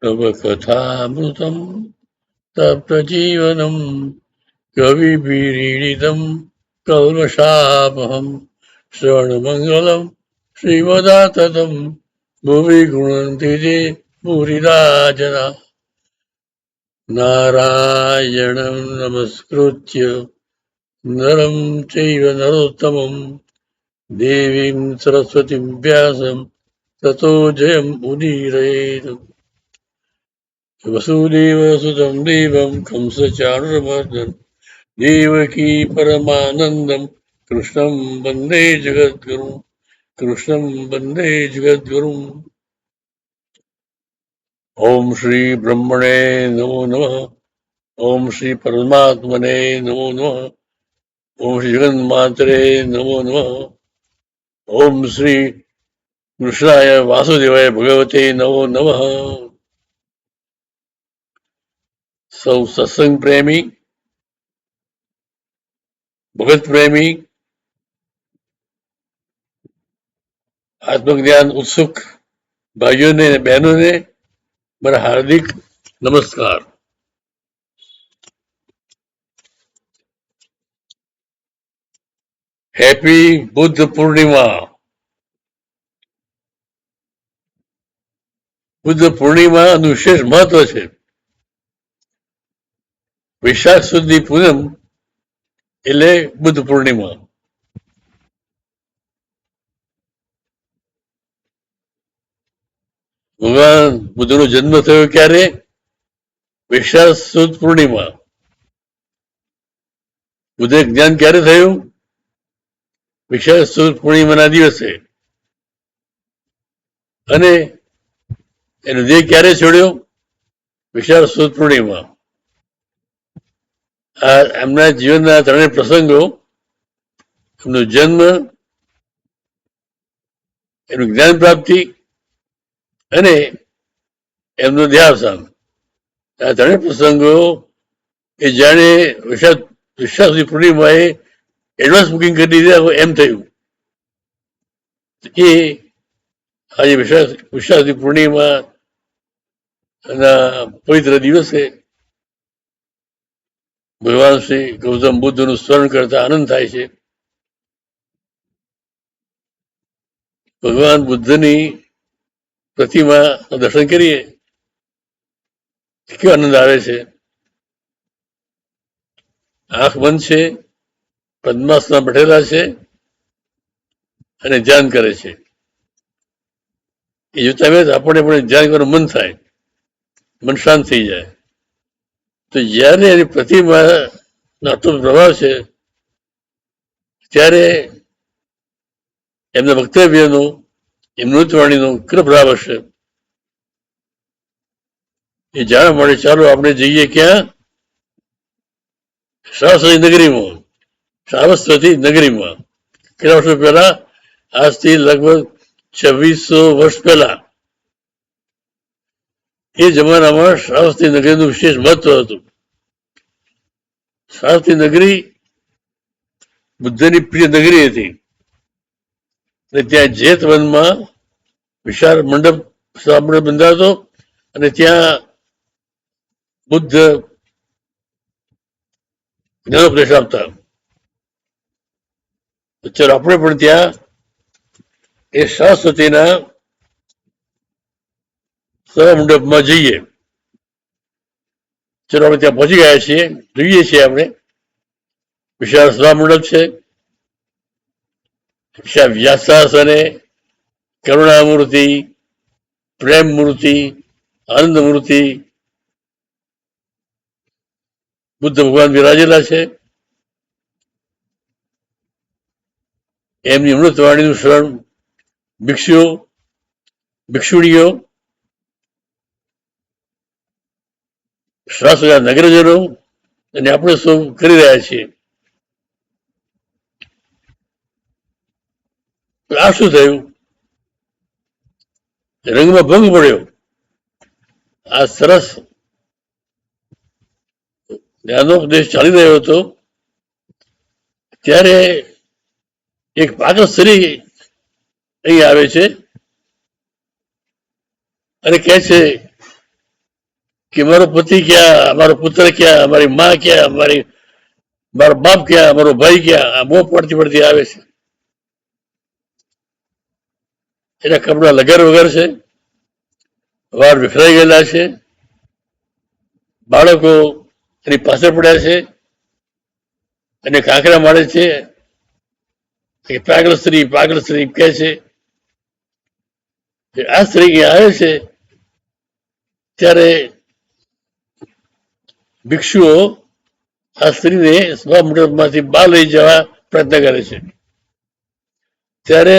तव कथामृतं तप्तजीवनं कविभिरीडितं कल्मषापहं श्रवणमङ्गलं श्रीमदाततं भुवि गृह्णन्ति ते भूरिदा जना नारायणं नमस्कृत्य नरं चैव नरोत्तमं देवीं सरस्वतीं व्यासं ततो जयमुदीरयेत् वसुदेवसुतं देवं कंसचाणूरमर्दनं देवकी परमानन्दं कृष्णं वन्दे जगद्गुरुं कृष्णं वन्दे जगद्गुरुम् ॐ श्री ब्रह्मणे नमो नमः ॐ श्री परमात्मने नमो नमः ॐ श्री जगन्मातरे नमो नमः ॐ श्री कृष्णाय वासुदेवाय भगवते नमो नमः सौ सत्संग प्रेमी भगत प्रेमी आत्मज्ञान उत्सुक भाइयों ने बहनों ने मेरा हार्दिक नमस्कार। हैप्पी बुद्ध पूर्णिमा। बुद्ध પૂર્ણિમાનું વિશેષ મહત્વ છે. વૈશાખ સુદી પૂનમ એટલે બુદ્ધ પૂર્ણિમા. ભગવાન બુદ્ધનો જન્મ થયો ક્યારે? વૈશાખ સુદ પૂર્ણિમા. બુદ્ધે જ્ઞાન ક્યારે થયું? વૈશાખ સુદ પૂર્ણિમાના દિવસે. અને એનો દેહ ક્યારે છોડ્યો? વૈશાખ સુદ પૂર્ણિમા. આ એમના જીવનના ત્રણેય પ્રસંગો, એમનો જન્મ, એનું જ્ઞાન પ્રાપ્તિ અને એમનો દેહાવસાન, આ ત્રણેય પ્રસંગો એ જાણે વૈશાખ પૂર્ણિમાએ એડવાન્સ બુકિંગ કરી દીધા એમ થયું. એ આજે વૈશાખ પૂર્ણિમા ના પવિત્ર દિવસે ભગવાન શ્રી ગૌતમ બુદ્ધનું સ્મરણ કરતા આનંદ થાય છે. ભગવાન બુદ્ધની પ્રતિમા દર્શન કરીએ કેવો આનંદ આવે છે. આંખ બંધ છે, પદ્માસનમાં બેઠેલા છે અને ધ્યાન કરે છે. એ જોતા આપણે પણ ધ્યાન કરવાનું મન થાય, મન શાંત થઈ જાય. તો જયારે એની પ્રતિમા આટલો પ્રભાવ છે ત્યારે એમના વક્તવ્યનો, એમની નૃત્યવાણીનો કેટલો પ્રભાવ હશે એ જાણવા માટે ચાલો આપણે જઈએ ક્યાં? સારસ્વતી નગરીમાં. સારસ્વતી નગરીમાં કેટલા વર્ષો પહેલા? આજથી લગભગ 2600 વર્ષ પહેલા એ જમાનામાં સારસ્વતી નગરીનું વિશેષ મહત્વ હતું. સારસ્વતી નગરી બુદ્ધની પ્રિય નગરી હતી. ત્યાં જેત વનમાં વિશાળ મંડપ બંધાતો અને ત્યાં બુદ્ધ જ્ઞાનોપદેશ આપતા. ચાલો આપણે પણ ત્યાં એ સરસ્વતીના સભા મંડપમાં જઈએ. ચલો આપણે ત્યાં પહોંચી ગયા છીએ, જોઈએ છીએ આપણે. વિશાળ સભા મંડપ છે. વિશાળ વ્યાસાસને કરુણામૂર્તિ, પ્રેમ મૂર્તિ, આનંદ મૂર્તિ બુદ્ધ ભગવાન વિરાજેલા છે. એમની અમૃતવાણીનું શ્રવણ ભિક્ષુઓ, ભિક્ષુણીઓ, શ્વાસ નગરજનો અને આપણે સૌ કરી રહ્યા છીએ. આ શું થયું? રંગમાં ભંગ પડ્યો. આ સરસ જ્ઞાનોપદેશ ચાલી રહ્યો હતો ત્યારે એક પાગલ સ્ત્રી અહીં આવે છે અને કહે છે કે મારો પતિ ક્યાં, મારો પુત્ર ક્યાં, મારી માં ક્યાં, મારો બાપ ક્યાં, મારો ભાઈ ક્યાં, આ બહુ પડતી પડતી આવે છે. એના કપડા લગર વગર છે, વાળ વિખરાઈ ગયેલા છે, બાળકો એની પાછળ પડ્યા છે અને કાંકરા મારે છે, પાગલ સ્ત્રી કહે છે. આ સ્ત્રી આવે છે ત્યારે ભિક્ષુઓ આ સ્ત્રીને સ્વમંડપમાંથી બહાર લઈ જવા પ્રયત્ન કરે છે. ત્યારે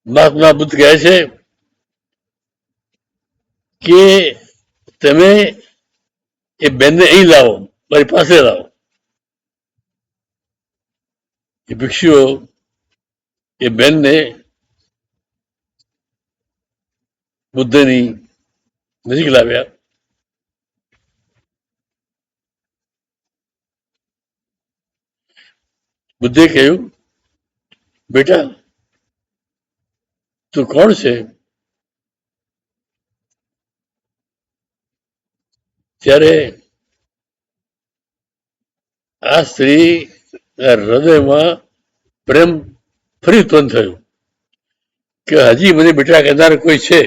મહાત્મા બુદ્ધ કહે છે કે તમે એ બેનને અહીં લાવો, મારી પાસે લાવો. એ ભિક્ષુઓ એ બેનને બુદ્ધની નજીક લાવ્યા. બુદ્ધે કહ્યું, બેટા તું કોણ છે? ત્યારે આ સ્ત્રી હૃદયમાં પ્રેમ ફરી ઉત્પન્ન થયું કે હજી મને બેટા કહેનાર કોઈ છે.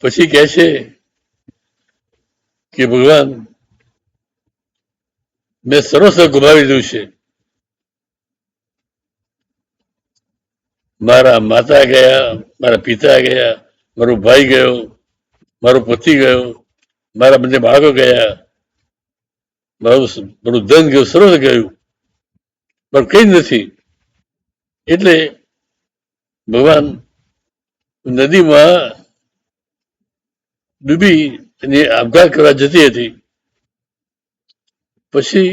પછી કહે છે કે ભગવાન મેં સર્વસ્વ ગુમાવી દીધું છે. મારા માતા ગયા, મારા પિતા ગયા, મારો ભાઈ ગયો, મારો પતિ ગયો, મારા બંને બાળકો ગયા, મારું ધન ગયું, સર્વ ગયું, પણ કઈ નથી. એટલે ભગવાન નદીમાં ડૂબી અને આપઘાત કરવા જતી હતી. પછી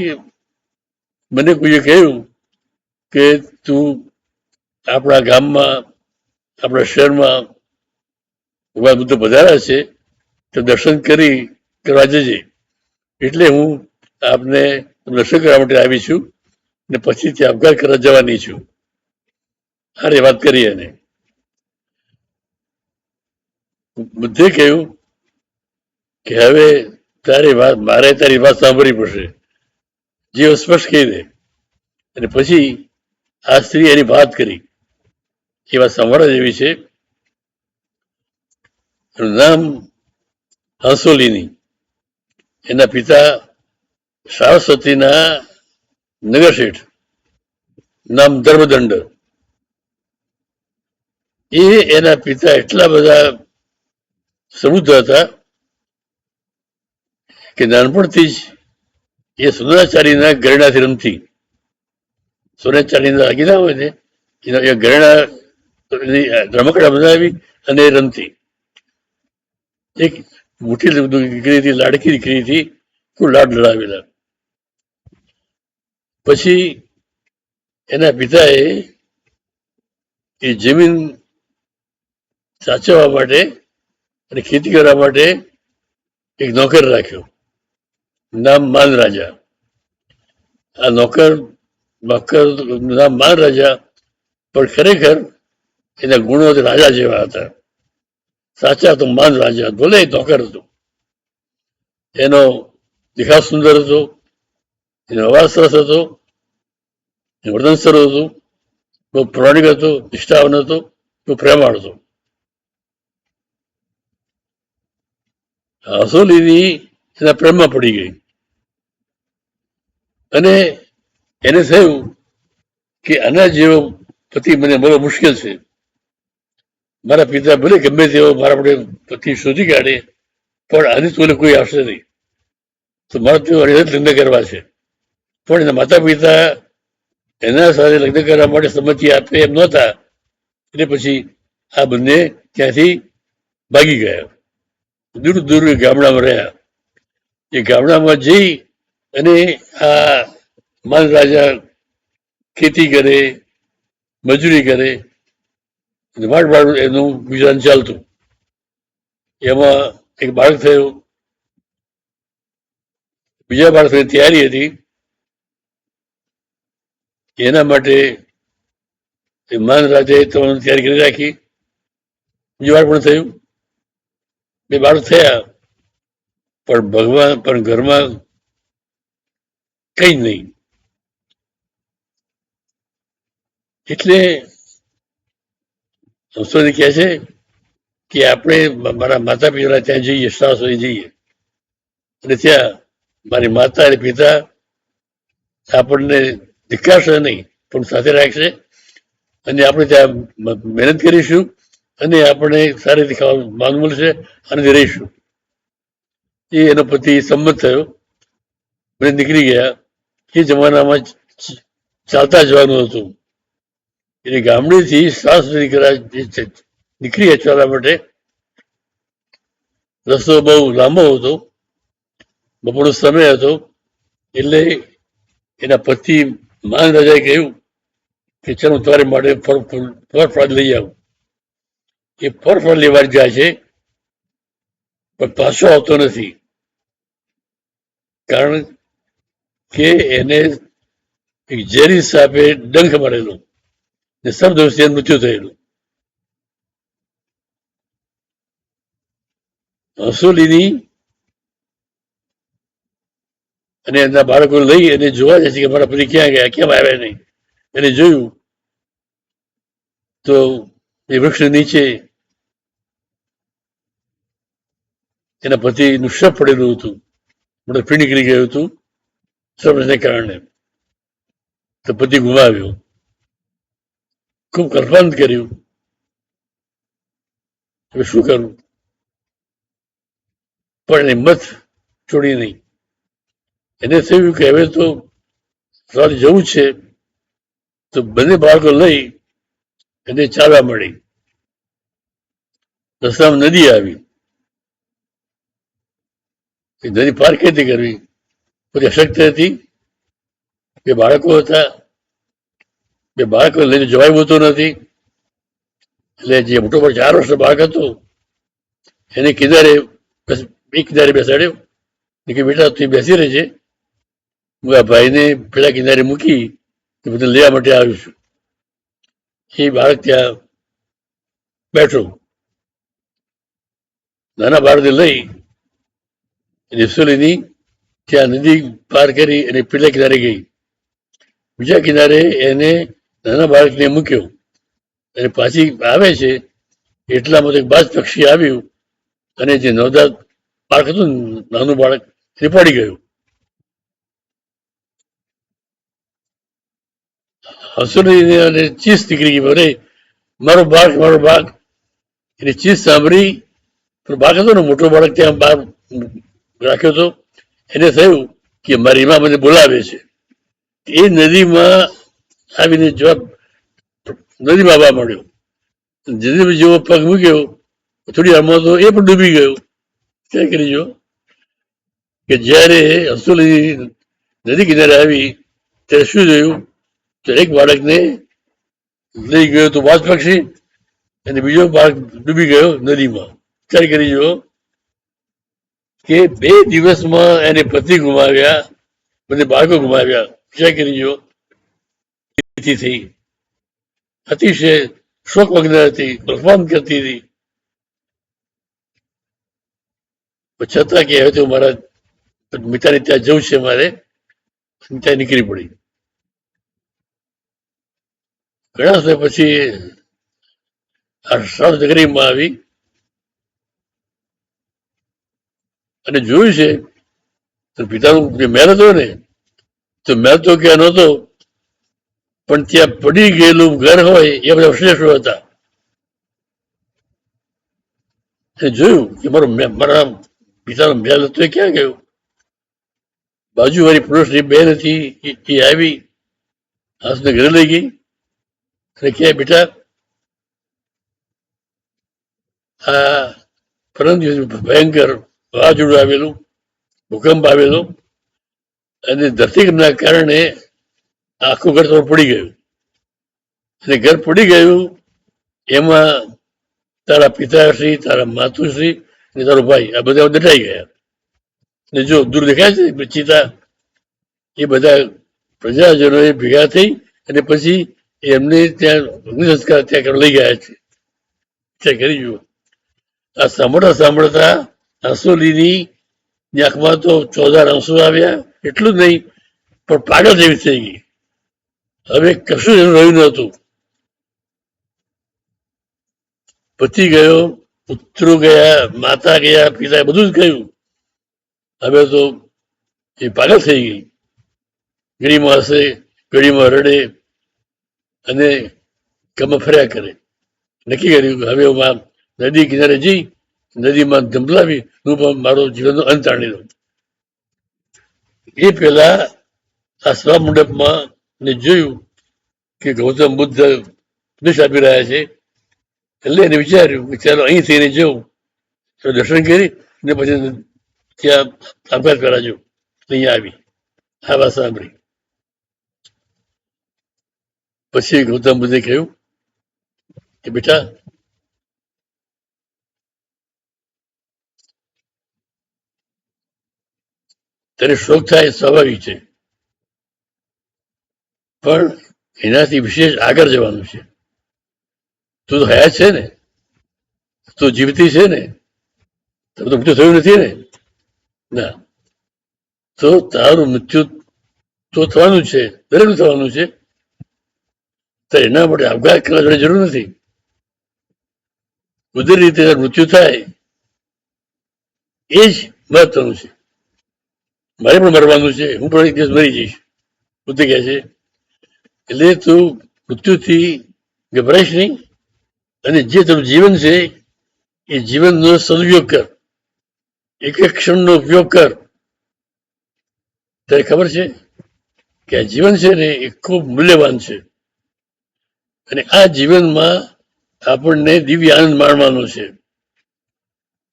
મને કોઈએ કહ્યું કે તું આપણા ગામમાં, આપણા શહેરમાં ભગવાન બુદ્ધ પધાર્યા છે તો દર્શન કરવા જજે. એટલે હું આપને દર્શન કરવા માટે આવી છું ને પછી ત્યાં આપઘાત કરવા જવાની છું. આને વાત કરી. એને બુદ્ધે કહ્યું કે હવે મારે તારી વાત સાંભળવી પડશે, જે સ્પષ્ટ કહી દે. અને પછી આ સ્ત્રી એની વાત કરી. એ વાત સાંભળવા જેવી છે. એનું નામ હંસોલીની. એના પિતા સારસ્વતીના નગરશેઠ, નામ ધર્મદંડ. એના પિતા એટલા બધા સમૃદ્ધ હતા કે નાનપણથી જ એ સોનાચારીના ઘરેણાથી રમતી. સોનાચારીના દાગીના હોય ને એ ઘરેણા રમકડા બનાવી અને રમતી. એક મોટી દીકરી હતી, લાડકી દીકરી હતી, ખૂબ લાડ લડાવેલા. પછી એના પિતાએ એ જમીન સાચવવા માટે અને ખેતી કરવા માટે એક નોકર રાખ્યો, નામ માન રાજા. આ નોકર નામ માન રાજા, પણ ખરેખર એના ગુણો રાજા જેવા હતા. સાચા તો માન રાજા, ભલે નોકર હતો. એનો દેખાવ સુંદર હતો, એનો અવાજ સરસ હતો, વર્તન સરસ હતું, બહુ પૌરાણિક હતો, નિષ્ઠાવાન હતો, બહુ પ્રેમાળ હતો. હંસોલીની એના પ્રેમમાં પડી ગઈ અને એને થયું કે આના જેવો પતિ મને મળવો મુશ્કેલ છે. મારા પિતા ભલે ગમે તેવો મારા માટે પતિ શોધી કાઢે, પણ આની તોલે કોઈ આવશે નહીં. તો મારે તેઓ લગ્ન કરવા છે. પણ એના માતા પિતા એના સાથે લગ્ન કરવા માટે સંમતિ આપે એમ નહોતા. એટલે પછી આ બંને ત્યાંથી ભાગી ગયા, દૂર દૂર ગામડામાં રહ્યા. એ ગામડામાં જઈ અને આ માન રાજા ખેતી કરે, મજૂરી કરે, વાડ એનું ગુજરાન ચાલતું. એમાં એક બાળક થયું. બીજા બાળકની તૈયારી હતી. એના માટે માન રાજાએ તો તૈયારી કરી રાખી. બીજું બાળક પણ થયું. બે બાળક થયા, પણ ભગવાન પણ ઘરમાં કઈ નહીં. એટલે સંશોધન કહે છે કે આપણે મારા માતા પિતા ત્યાં જઈએ, સાસરી જઈએ, અને ત્યાં મારી માતા અને પિતા આપણને ધિક્કારશે નહીં, પણ સાથે રાખશે, અને આપણે ત્યાં મહેનત કરીશું, અને આપણે સારી રીતે ખાવાનું માન મળશે, અને રહીશું. એ એનો પતિ સંમત થયો, મને નીકળી ગયા. એ જમાનામાં ચાલતા જવાનું હતું. એટલે ગામડેથી સાસરી નીકળી ચાલવા માટે રસ્તો બહુ લાંબો હતો, બપોરનો સમય હતો. એટલે એના પતિ માન રાજાએ કહ્યું કે ચાલો તારે માટે ફળ લઈ આવું. એ ફળ લેવા જાય છે, પણ પાછો આવતો નથી, કારણ કે એને એક ઝેરી સાપે ડંખ મારેલો ને સર્વદોષથી મૃત્યુ થયેલું. હસોલીની અને એના બાળકો લઈ અને જોવા જાય છે કે મારા પતિ ક્યાં ગયા, કેમ આવ્યા નહીં. એને જોયું તો એ વૃક્ષ નીચે એના પતિનું શબ પડેલું હતું, પી નીકળી ગયું હતું સર્વને કારણે. તો પતિ ગુમાવ્યો. ખૂબ કલ્પાંત કર્યું, હવે શું કરવું, પણ હિંમત છોડી નહીં. એને થયું કે હવે તો સવારે જવું છે. તો બંને બાળકો લઈ અને ચાલવા મળી. રસ્તામાં નદી આવી. એ નદી પાર કઈ રીતે કરવી, બધી અશક્ય હતી. બે બાળકો હતા, બે બાળકો લઈને જવાયું હોતું નથી. એટલે જે મોટો 4 વર્ષનો બાળક હતો એને કિનારે બેસાડ્યો કે બેટા તું બેસી રહેજે, હું આ ભાઈને પેલા કિનારે મૂકી બધું લેવા માટે આવ્યું છું. એ બાળક ત્યાં બેઠો. નાના બાળકને લઈ રિસોલીની ત્યાં નદી પાર કરી અને પેલા કિનારે ગઈ. બીજા કિનારે એને નાના બાળકને મૂક્યો અને પાછી આવે છે એટલામાં એક બાજ પક્ષી આવ્યું અને જે નવજાત બાળક હતું, નાનું બાળક, તે પડી ગયું. હસોલીને અને ચીસ નીકળી ગઈ, અરે મારો બાળક. એની ચીસ સાંભળી. બાળક હતો ને, મોટો બાળક ત્યાં બહાર રાખ્યો હતો. એને થયું કે મારી માં મને બોલાવે છે. એ નદીમાં આવીને જવાબ નદીમાં આવવા માંડ્યો. નદીમાં જેવો પગ મૂક્યો થોડી વારમાં તો એ પણ ડૂબી ગયો. ક્યાં કરી જો કે જયારે હસોલી નદી કિનારે આવી ત્યારે શું જોયું, તો એક બાળકને લઈ ગયો તો બાજ પક્ષી, અને બીજો બાળક ડૂબી ગયો નદીમાં. વિચાર કરી જો કે 2 દિવસમાં એને પતિ ગુમાવ્યા, બધે બાળકો ગુમાવ્યા. વિચાર કરી જો થઈ અતિશય શોકમગ્ન હતી, પરફોર્મ કરતી હતી. છતાં કે હવે તો મારા મિતાને ત્યાં જવું છે મારે, ત્યાં નીકળી પડી. ઘણા સમય પછી આ નગરીમાં આવી અને જોયું છે તો પિતાનું જે મહેલ હતો ને, તો મહેલ તો ક્યાં નહોતો, પણ ત્યાં પડી ગયેલું ઘર હોય એ બધા અવશેષો હતા. જોયું કે મારા પિતાનો મહેલ હતો એ ક્યાં ગયો. બાજુવાળી પુરુષની બેન હતી, એ આવી હાસને ઘરે લઈ ગઈ અને ક્યાં બેટા આ પરમ દિવસે ભયંકર વાવાઝોડું આવેલું, ભૂકંપ આવેલો, અને ધરતીકંપના કારણે આખું ઘર તમારું પડી ગયું. અને ઘર પડી ગયું એમાં તારા પિતાશ્રી, તારા માતુશ્રી અને તારો ભાઈ આ બધા દટાઈ ગયા. અને જો દૂર દેખાય છે ચિતા, એ બધા પ્રજાજનો એ ભેગા થઈ અને પછી એમને ત્યાં અગ્નિ સંસ્કાર ત્યાં લઈ ગયા છે. ત્યાં કરી જુઓ. આ સાંભળતા સાંભળતા આંસુલીની આંખમાં તો ચોધાર આંસુ આવ્યા, એટલું જ નહીં પણ પાગલ જેવી થઈ ગઈ. હવે કશું એનું રહ્યું નહોતું. પતિ ગયો, પુત્રો ગયા, માતા ગયા, પિતા, બધું જ ગયું. હવે તો એ પાગલ થઈ ગઈ. ઘડીમાં હસે, ઘડીમાં રડે અને કમર ફર્યા કરે. નક્કી કર્યું કે હવે હું નદી કિનારે જઈ નદીમાં ધંભલાવી હું પણ મારો જીવનનો અંત આણી દઉં. એ પહેલા આ સભા મંડપમાં ને જોયું કે ગૌતમ બુદ્ધ ઉપદેશ આપી રહ્યા છે, એટલે એને વિચાર્યું કે ચાલો અહીં થઈને જવું, તો દર્શન કરી ને પછી ત્યાં અભ્યાસ કરાજો. અહીંયા આવી આ વાત સાંભળી. પછી ગૌતમ બુદ્ધે કહ્યું કે બેટા, તને શોક થાય સ્વાભાવિક છે, પણ એનાથી વિશેષ આગળ જવાનું છે. તું તો હયાત છે ને, તું જીવતી છે ને, તો મૃત્યુ થયું નથી ને? ના. તો તારું મૃત્યુ તો થવાનું છે, દરેકનું થવાનું છે. તો એના માટે આપઘાત કરવાની જરૂર નથી. કુદરતી રીતે મૃત્યુ થાય એ જ મહત્વનું છે. મારે પણ મરવાનું છે, હું પણ એક દિવસ મરી જઈશ, બુદ્ધ કહે છે. એટલે તું મૃત્યુથી ગભરાઈશ નહીં, અને જે તારું જીવન છે એ જીવનનો સદુપયોગ કર, એક એક ક્ષણનો ઉપયોગ કર. ત્યારે ખબર છે કે આ જીવન છે ને એ ખૂબ મૂલ્યવાન છે, અને આ જીવનમાં આપણને દિવ્ય આનંદ માણવાનો છે.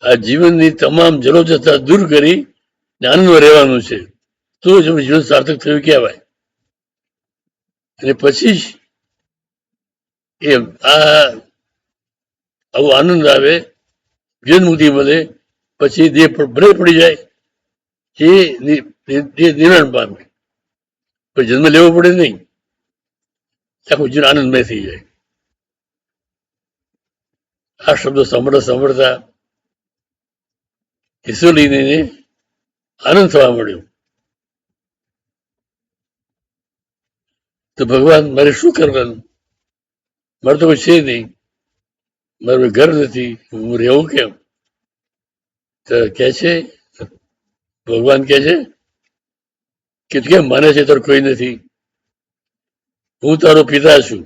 આ જીવનની તમામ જલોચતા દૂર કરી આનંદમાં રહેવાનું છે, તો જ જીવન સાર્થક થયું કહેવાય. અને પછી જ એ આવો આનંદ આવે, જીવન મુક્તિ મળે, પછી દેહ ભલે પડી જાય એ નિર્માણ પામે, પછી જન્મ લેવો પડે નહીં, આખું જીવન આનંદમય થઈ જાય. આ શબ્દો સાંભળતા સાંભળતા ઈશ્વરીને આનંદ થવા મળ્યો. તો ભગવાન, મારે શું કરવાનું? મારે તો કોઈ છે નહીં, મારું ઘર નથી, હું રહેવું કેમ? તો કે છે, ભગવાન કે છે કે કેમ માને છે તારું કોઈ નથી? હું તારો પિતા છું,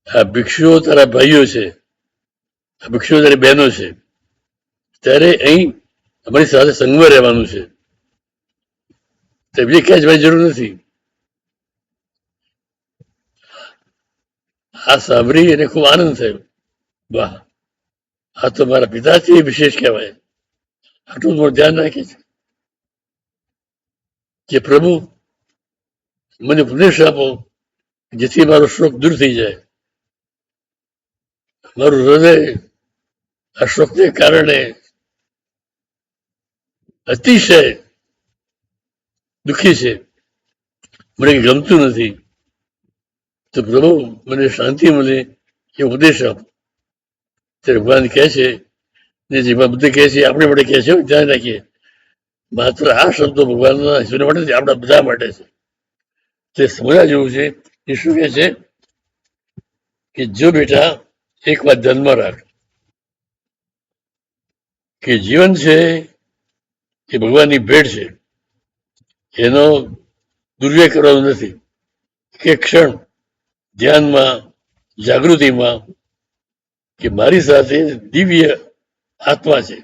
આ ભિક્ષુઓ તારા ભાઈઓ છે, આ ભિક્ષુઓ તારી બહેનો છે. ત્યારે અહીં અમારી સાથે સંગમાં રહેવાનું છે, તો બીજી ક્યાં જવાની જરૂર નથી. આ સાંભળી એને ખૂબ આનંદ થયો. વાહ, આ તો મારા પિતા છે એ વિશેષ કહેવાય. આટલું મારું ધ્યાન રાખે છે કે પ્રભુ મને ઉપદેશ આપો, જેથી મારો શોક દૂર થઈ જાય. મારું હૃદય આ શોકને કારણે અતિશય દુઃખી છે, મને ગમતું નથી. તો પ્રભુ મને શાંતિ મળે એ ઉપદેશ આપો. ત્યારે ભગવાન કહે છે, ને જે બુદ્ધ કહે છે આપણે માટે કહે છે, ધ્યાન રાખીએ, માત્ર આ શબ્દો ભગવાનના ઈશ્વર માટે નથી, આપણા બધા માટે છે. તે સમજવા જેવું છે. એ શું કહે છે કે જો બેટા એક વાત ધ્યાનમાં રાખ કે જીવન છે એ ભગવાનની ભેટ છે, એનો દુર્વ્યય કરવાનો નથી. કે ક્ષણ ધ્યાનમાં, જાગૃતિમાં કે મારી સાથે દિવ્ય આત્મા છે,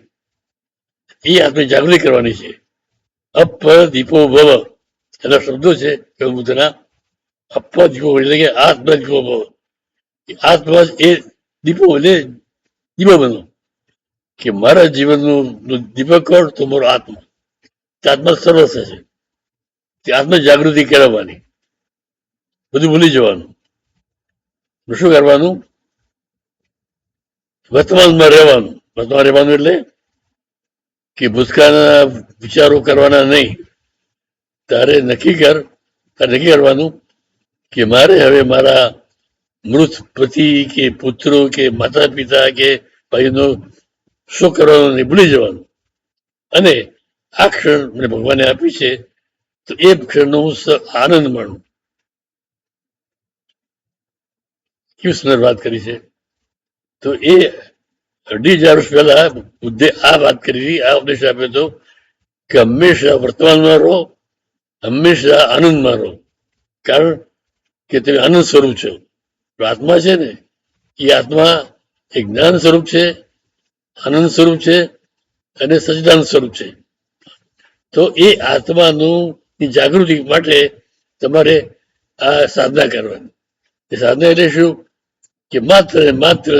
એ આત્મા જાગૃતિ કરવાની છે. અપ દીપો ભવ એના શબ્દો છે બુદ્ધના. અપ દીપો એટલે કે આત્મા દીપો ભવ. આત્મા એ દીપો એટલે દીપો બનો, કે મારા જીવનનું દીપક કોણ? તો મારો આત્મા. આત્મા સર્વસ્વ છે, તે આત્મા જાગૃતિ કેળવવાની, બધું ભૂલી જવાનું. શું કરવાનું? વર્તમાનમાં રહેવાનું. વર્તમાન રહેવાનું એટલે કે ભૂતકાળના વિચારો કરવાના નહીં. તારે નક્કી કરવાનું કે મારે હવે મારા મૃત પતિ કે પુત્રો કે માતા પિતા કે ભાઈનો શું કરવાનું નહીં, ભૂલી જવાનું. અને આ ક્ષણ મને ભગવાને આપી છે તો એ ક્ષણનો હું આનંદ માણું. કેવી સુંદર વાત કરી છે. તો એ 2,500 વર્ષ પહેલા બુદ્ધે આ વાત કરી હતી, આ ઉપદેશ આપ્યો હતો કે હંમેશા વર્તમાનમાં રહો, હંમેશા આનંદમાં રહો. કારણ કે તમે આનંદ સ્વરૂપ છો. આત્મા છે ને એ આત્મા એક જ્ઞાન સ્વરૂપ છે, આનંદ સ્વરૂપ છે અને સચિદાનંદ સ્વરૂપ છે. તો એ આત્માનું જાગૃતિ માટે તમારે આ સાધના કરવાની. એ સાધના એટલે શું કે માત્ર ને માત્ર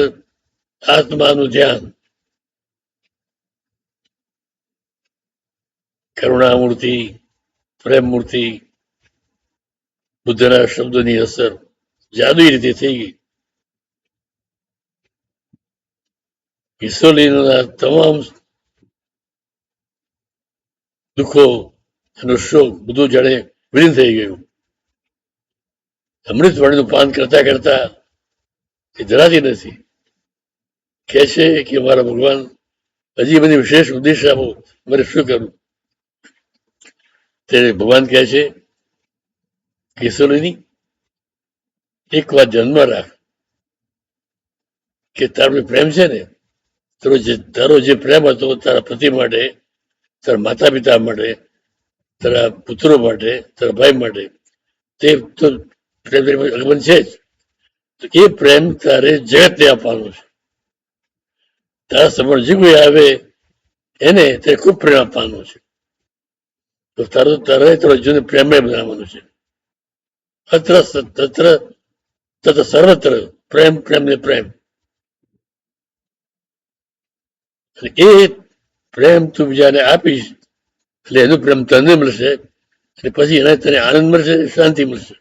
આત્માનું ધ્યાન. કરુણામૂર્તિ, પ્રેમ મૂર્તિ, બુદ્ધના શબ્દોની અસર જાદુઈ રીતે થઈ ગઈ. હિસ્સોલીના તમામ દુઃખો એનો શોક બધું જાણે વિલીન થઈ ગયું. અમૃતવાણીનું પાન કરતા કરતા એ ધરાતી નથી. કહે છે કે મારા ભગવાન હજી બધી વિશેષ ઉદ્દેશ આપો, મારે શું કરવું? ત્યારે ભગવાન કહે છે કિશોરીની એક વાત ધ્યાનમાં રાખ કે તારો પ્રેમ છે ને, તારો જે પ્રેમ હતો તારા પતિ માટે, તારા માતા પિતા માટે, તારા પુત્રો માટે, તારા ભાઈ માટે, તે તો પ્રેમ અગમન છે જ. તો એ પ્રેમ તારે જગતને આપવાનો છે. તારા સમળ જે કોઈ આવે એને તે ખૂબ પ્રેમ આપવાનો છે. તો તારે જૂને પ્રેમ બનાવવાનો છે. અત્ર તત્ર તત્ર સર્વત્ર પ્રેમ, પ્રેમ ને પ્રેમ. એ પ્રેમ તું બીજાને આપીશ એટલે એનું પ્રેમ તને મળશે અને પછી એને તને આનંદ મળશે, શાંતિ મળશે.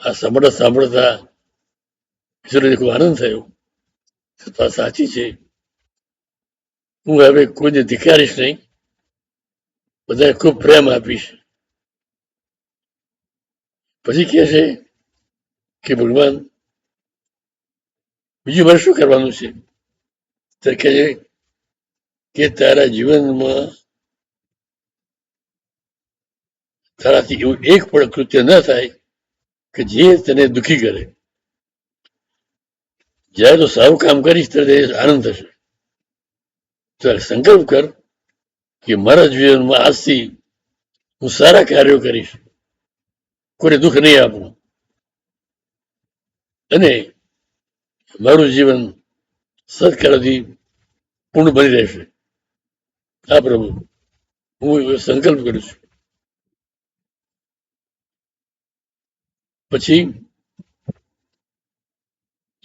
આ સાંભળતા સાંભળતા ઈશ્વરને ખૂબ આનંદ થયો. સાચી છે, હું હવે કોઈને ધિકારીશ નહીં, બધાને ખૂબ પ્રેમ આપીશ. પછી કહે છે કે ભગવાન બીજું મારે શું કરવાનું છે? ત્યારે કહે છે કે તારા જીવનમાં તારાથી એવું એક પણ કૃત્ય ન થાય કે જે તને દુઃખી કરે. જ્યારે તો સારું કામ કરીશ ત્યારે આનંદ થશે. ત્યારે સંકલ્પ કર કે મારા જીવનમાં આજથી હું સારા કાર્યો કરીશ, કોઈને દુઃખ નહીં આપું અને મારું જીવન સત્કાર્યથી પૂર્ણ બની રહેશે. હા પ્રભુ, હું સંકલ્પ કરું છું. પછી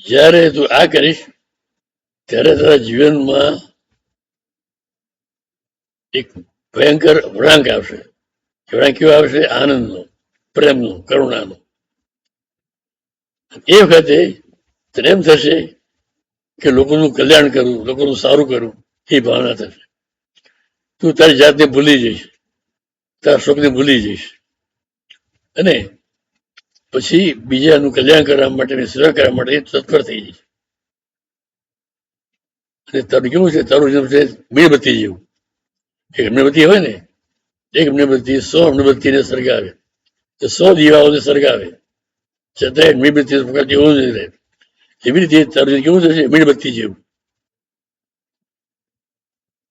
જ્યારે તું આ કરીશ ત્યારે તારા જીવનમાં એક ભયંકર વળાંક આવશે. વળાંક કેવો આવશે? આનંદનો, પ્રેમનો, કરુણાનો. એ વખતે તને એમ થશે કે લોકોનું કલ્યાણ કરવું, લોકોનું સારું કરવું, એ ભાવના થશે. તું તારી જાતને ભૂલી જઈશ, તારા શોખને ભૂલી જઈશ અને પછી બીજાનું કલ્યાણ કરવા માટે, સેવા કરવા માટે તત્પર થઈ જઈશ. અને તારું કેવું છે? તારું જેમ છે મીણબત્તી જેવું. એક મીણબત્તી હોય ને, એક મીણબત્તી 100 મીણબત્તીને સળગાવે, 100 દીવાઓને સળગાવે છતાંય મીણબત્તી પ્રકાશ જેવું જ રહે. એવી રીતે તારું કેવું થશે? મીણબત્તી જેવું.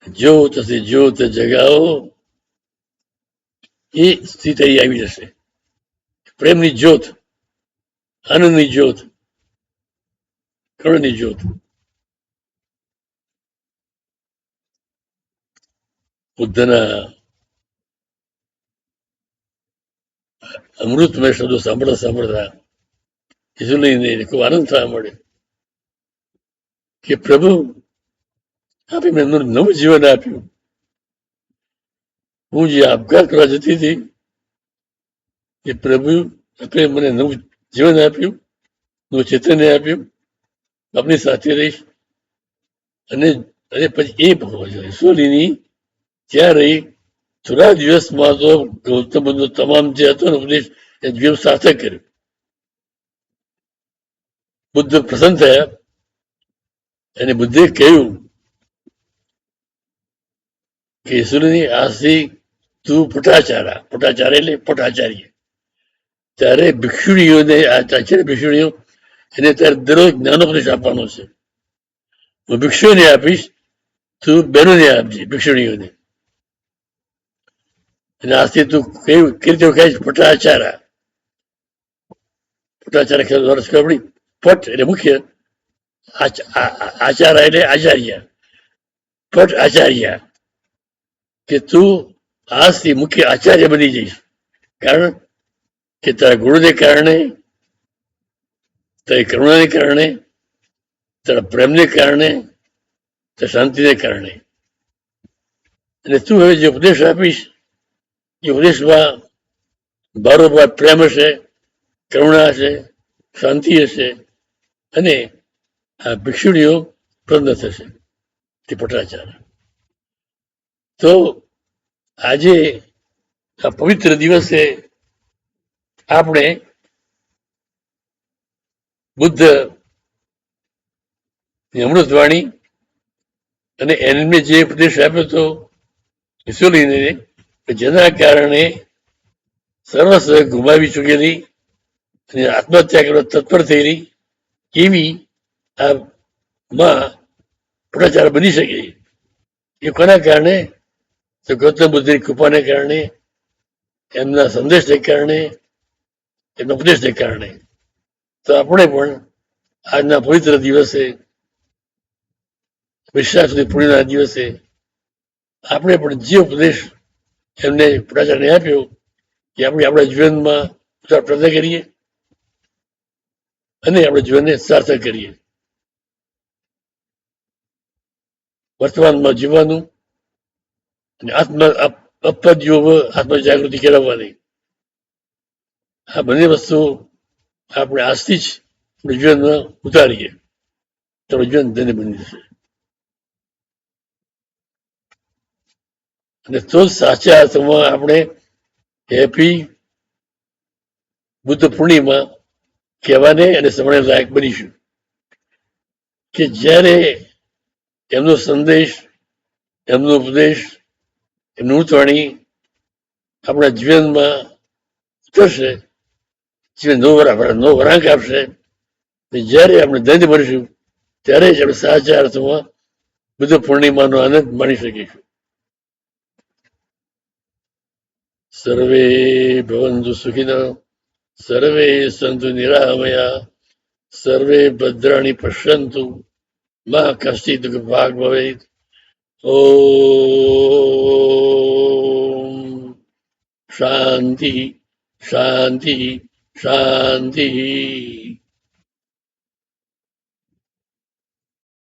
જ્યોત હશે જ્યોત જગાવો, એ સ્થિતિ આવી જશે. પ્રેમની જ્યોત, આનંદની જ્યોત, કરુણની જ્યોત. બુદ્ધના અમૃતમય શબ્દો સાંભળતા સાંભળતા ઈસુલીને ખૂબ આનંદ થવા મળ્યો કે પ્રભુ આપે મેં નવું જીવન આપ્યું. હું જે આપઘાત કરવા જતી હતી એ પ્રભુ આપે મને નવું જીવન આપ્યું, નવું ચેતન આપ્યું. આપની સાથે રહીશ. અને પછી એ ઈસુલીની ત્યાં રહી થોડા દિવસમાં તો ગૌતમ બુદ્ધનો તમામ જે હતો ને ઉપદેશ એ જીવન સાર્થક કર્યું. બુદ્ધ પ્રસન્ન થયા અને બુદ્ધે કહ્યું કે ઈશ્વરની આજથી તું પટાચારા એટલે પટાચાર્ય. ત્યારે ભિક્ષુણીઓને આ છે ને ભિક્ષુણીઓ એને ત્યારે દરરોજ જ્ઞાનોપદેશ આપવાનો છે. હું ભિક્ષુઓને આપીશ, તું બહેનોને આપજે ભિક્ષુણીઓને. અને આજથી તું કેવી રીતે કહીશ પટાચારા. પટાચારા ખેલ વર્ષ ખબડી. પટ એટલે મુખ્ય, આચાર્ય એટલે આચાર્ય, પટ આચાર્ય, કે તું આજથી મુખ્ય આચાર્ય બની જઈશ. કારણ કે તારા ગુણને કારણે, તારી કરુણાને કારણે, તારા પ્રેમને કારણે, તારા શાંતિને કારણે. અને તું હવે જે ઉપદેશ આપીશ એ ઉપદેશમાં બારોબાર પ્રેમ હશે, કરુણા હશે, શાંતિ હશે, અને આ ભિક્ષુણીઓ પ્રસન્ન થશે. તે પટાચાર. તો આજે આ પવિત્ર દિવસે આપણે બુદ્ધ અમૃતવાણી અને એમને જે ઉપદેશ આપ્યો હતો ઈશ્વરીને, જેના કારણે સર્વસ્વ ગુમાવી ચૂકેલી અને આત્મહત્યા કરવા તત્પર થયેલી એવી આ માં પટાચાર બની શકે. એ કોના કારણે? તો ગૌતમ બુદ્ધની કૃપાને કારણે, એમના સંદેશને કારણે, એમના ઉપદેશને કારણે. તો આપણે પણ આજના પવિત્ર દિવસે, વિશ્વાસ સુધી પૂર્ણિમાના દિવસે આપણે પણ જે ઉપદેશ એમને પટાચારને આપ્યો એ આપણે આપણા જીવનમાં પ્રયત્ન કરીએ અને આપણા જીવનને સાર્થક કરીએ. વર્તમાનમાં જીવવાનું અને આત્મજાગૃતિ કેળવવાની. આ બંને વસ્તુ આપણે આજથી જ જીવનમાં ઉતારીએ તો જીવન ધન્ય બની જશે. અને તો સાચા અર્થમાં આપણે હેપી બુદ્ધ પૂર્ણિમા કહેવાને અને સમય લાયક બનીશું. કે જ્યારે એમનો સંદેશ, એમનો ઉપદેશ, એમનું ઉતવાણી આપણા જીવનમાં ઉતરશે, જીવન નવો વળાંક આપશે. જ્યારે આપણે ધન્ય બનીશું ત્યારે જ આપણે સાચા અર્થમાં બુદ્ધ પૂર્ણિમાનો આનંદ માણી શકીશું. સર્વે ભવન્તુ સુખિનઃ, સર્વે સંતુ નિરામયા, સર્વે ભદ્રાણી પશ્યન્તુ, મા કશ્ચિત ભાગ ભવેત. ઓમ શાંતિ શાંતિ શાંતિ.